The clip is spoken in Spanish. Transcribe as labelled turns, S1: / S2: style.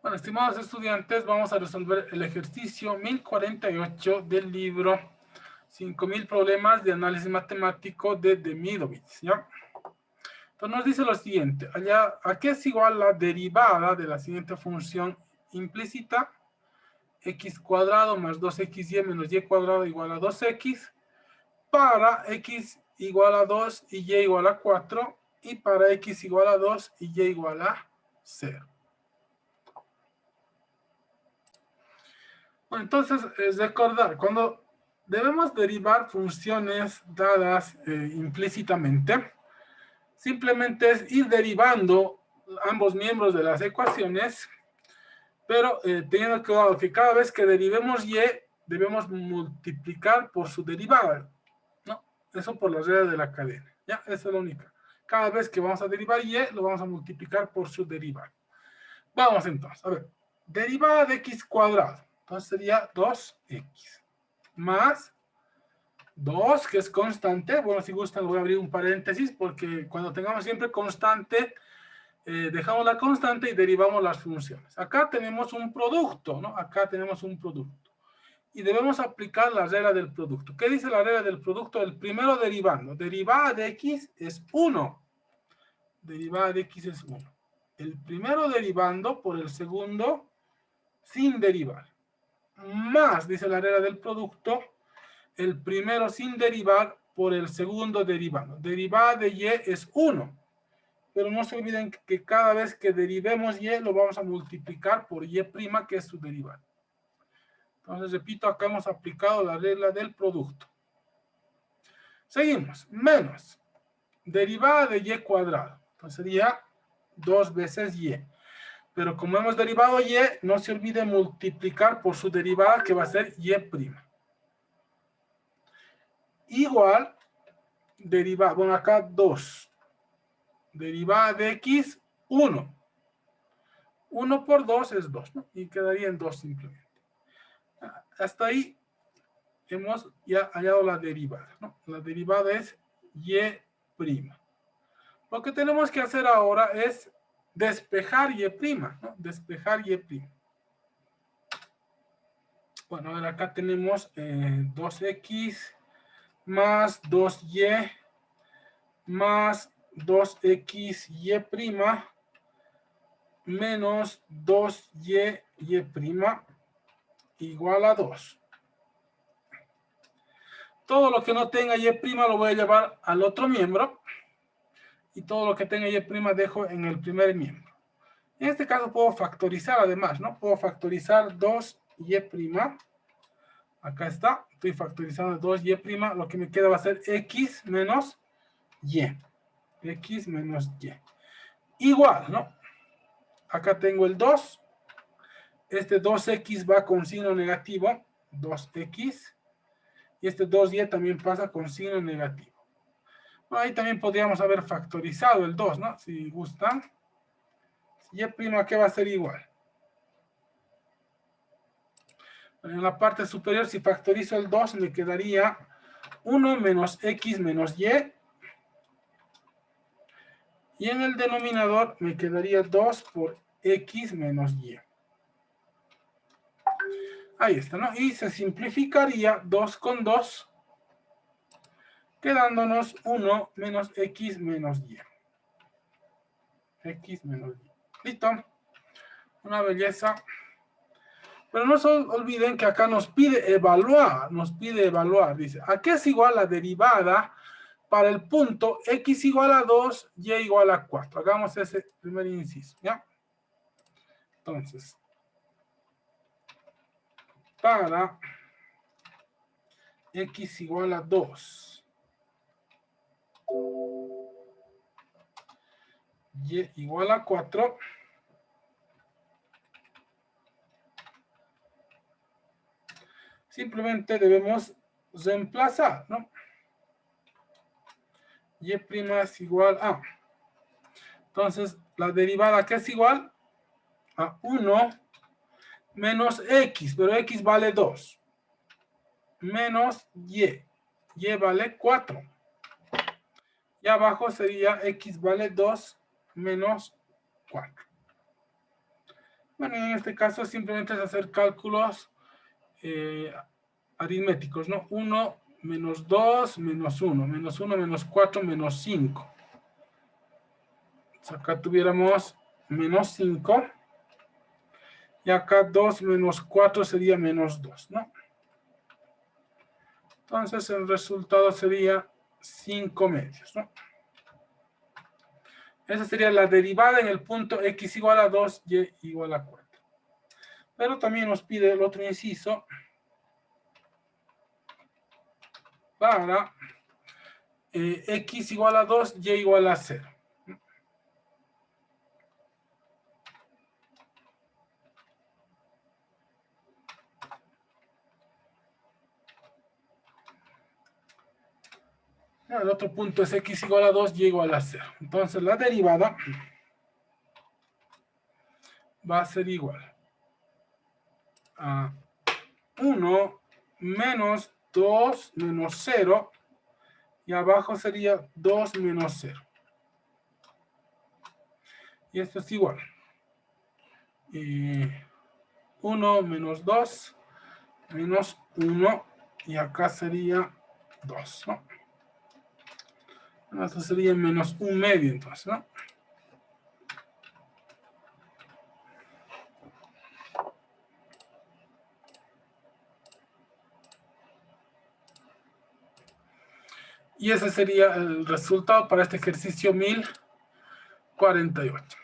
S1: Bueno, estimados estudiantes, vamos a resolver el ejercicio 1048 del libro 5000 problemas de análisis matemático de Demidovich, ¿ya? Entonces nos dice lo siguiente, allá, ¿a qué es igual la derivada de la siguiente función implícita? X cuadrado más 2xy menos y cuadrado igual a 2x, para x igual a 2 y y igual a 4, y para x igual a 2 y y igual a 0. Entonces, es recordar, cuando debemos derivar funciones dadas implícitamente, simplemente es ir derivando ambos miembros de las ecuaciones, pero teniendo claro que cada vez que derivemos y, debemos multiplicar por su derivada, ¿no? Eso por la regla de la cadena, ¿ya? Esa es la única. Cada vez que vamos a derivar y, lo vamos a multiplicar por su derivada. Vamos entonces, a ver, derivada de x cuadrado. Entonces sería 2x más 2, que es constante. Bueno, si gustan voy a abrir un paréntesis porque cuando tengamos siempre constante, dejamos la constante y derivamos las funciones. Acá tenemos un producto, ¿no? Acá tenemos un producto. Y debemos aplicar la regla del producto. ¿Qué dice la regla del producto? El primero derivando. Derivada de x es 1. Derivada de x es 1. El primero derivando por el segundo sin derivar. Más, dice la regla del producto, el primero sin derivar por el segundo derivando. Derivada de y es 1. Pero no se olviden que cada vez que derivemos y lo vamos a multiplicar por y', que es su derivada. Entonces, repito, acá hemos aplicado la regla del producto. Seguimos. Menos derivada de y cuadrado. Entonces sería 2 veces y. Pero como hemos derivado y, no se olvide multiplicar por su derivada, que va a ser y'. Igual, derivada, bueno, acá 2. Derivada de x, 1. 1 por 2 es 2, ¿no? Y quedaría en 2 simplemente. Hasta ahí hemos ya hallado la derivada, ¿no? La derivada es y'. Lo que tenemos que hacer ahora es despejar y', ¿no? Despejar y'. Bueno, ahora acá tenemos 2x más 2y más 2xy' menos 2y' igual a 2. Todo lo que no tenga y' lo voy a llevar al otro miembro, y todo lo que tenga y' dejo en el primer miembro. En este caso puedo factorizar además, ¿no? Puedo factorizar 2y'. Acá está, estoy factorizando 2y', lo que me queda va a ser x menos y. X menos y. Igual, ¿no? Acá tengo el 2. Este 2x va con signo negativo, 2x. Y este 2y también pasa con signo negativo. Bueno, ahí también podríamos haber factorizado el 2, ¿no? Si gustan. Y', ¿qué va a ser igual? En la parte superior, si factorizo el 2, me quedaría 1 menos x menos y. Y en el denominador me quedaría 2 por x menos y. Ahí está, ¿no? Y se simplificaría 2 con 2, quedándonos 1 menos x menos y. X menos y. Listo. Una belleza. Pero no se olviden que acá nos pide evaluar. Dice, ¿a qué es igual la derivada para el punto x igual a 2, y igual a 4? Hagamos ese primer inciso, ¿ya? Entonces, para x igual a 2, y igual a 4, simplemente debemos reemplazar, ¿no? Y' es igual a. Entonces, la derivada que es igual a 1 menos x, pero x vale 2, menos y. Y vale 4. Y abajo sería x vale 2 menos 4. Bueno, en este caso simplemente es hacer cálculos aritméticos, ¿no? 1 menos 2 menos 1, menos 1 menos 4 menos 5. Entonces acá tuviéramos menos 5. Y acá 2 menos 4 sería menos 2, ¿no? Entonces el resultado sería 5 medios, ¿no? Esa sería la derivada en el punto x igual a 2, y igual a 4. Pero también nos pide el otro inciso para x igual a 2, y igual a 0. El otro punto es x igual a 2, y igual a 0. Entonces la derivada va a ser igual a 1 menos 2 menos 0, y abajo sería 2 menos 0. Y esto es igual. 1 menos 2 menos 1, y acá sería 2, ¿no? Esto sería menos 1 medio, entonces, ¿no? Y ese sería el resultado para este ejercicio 1048.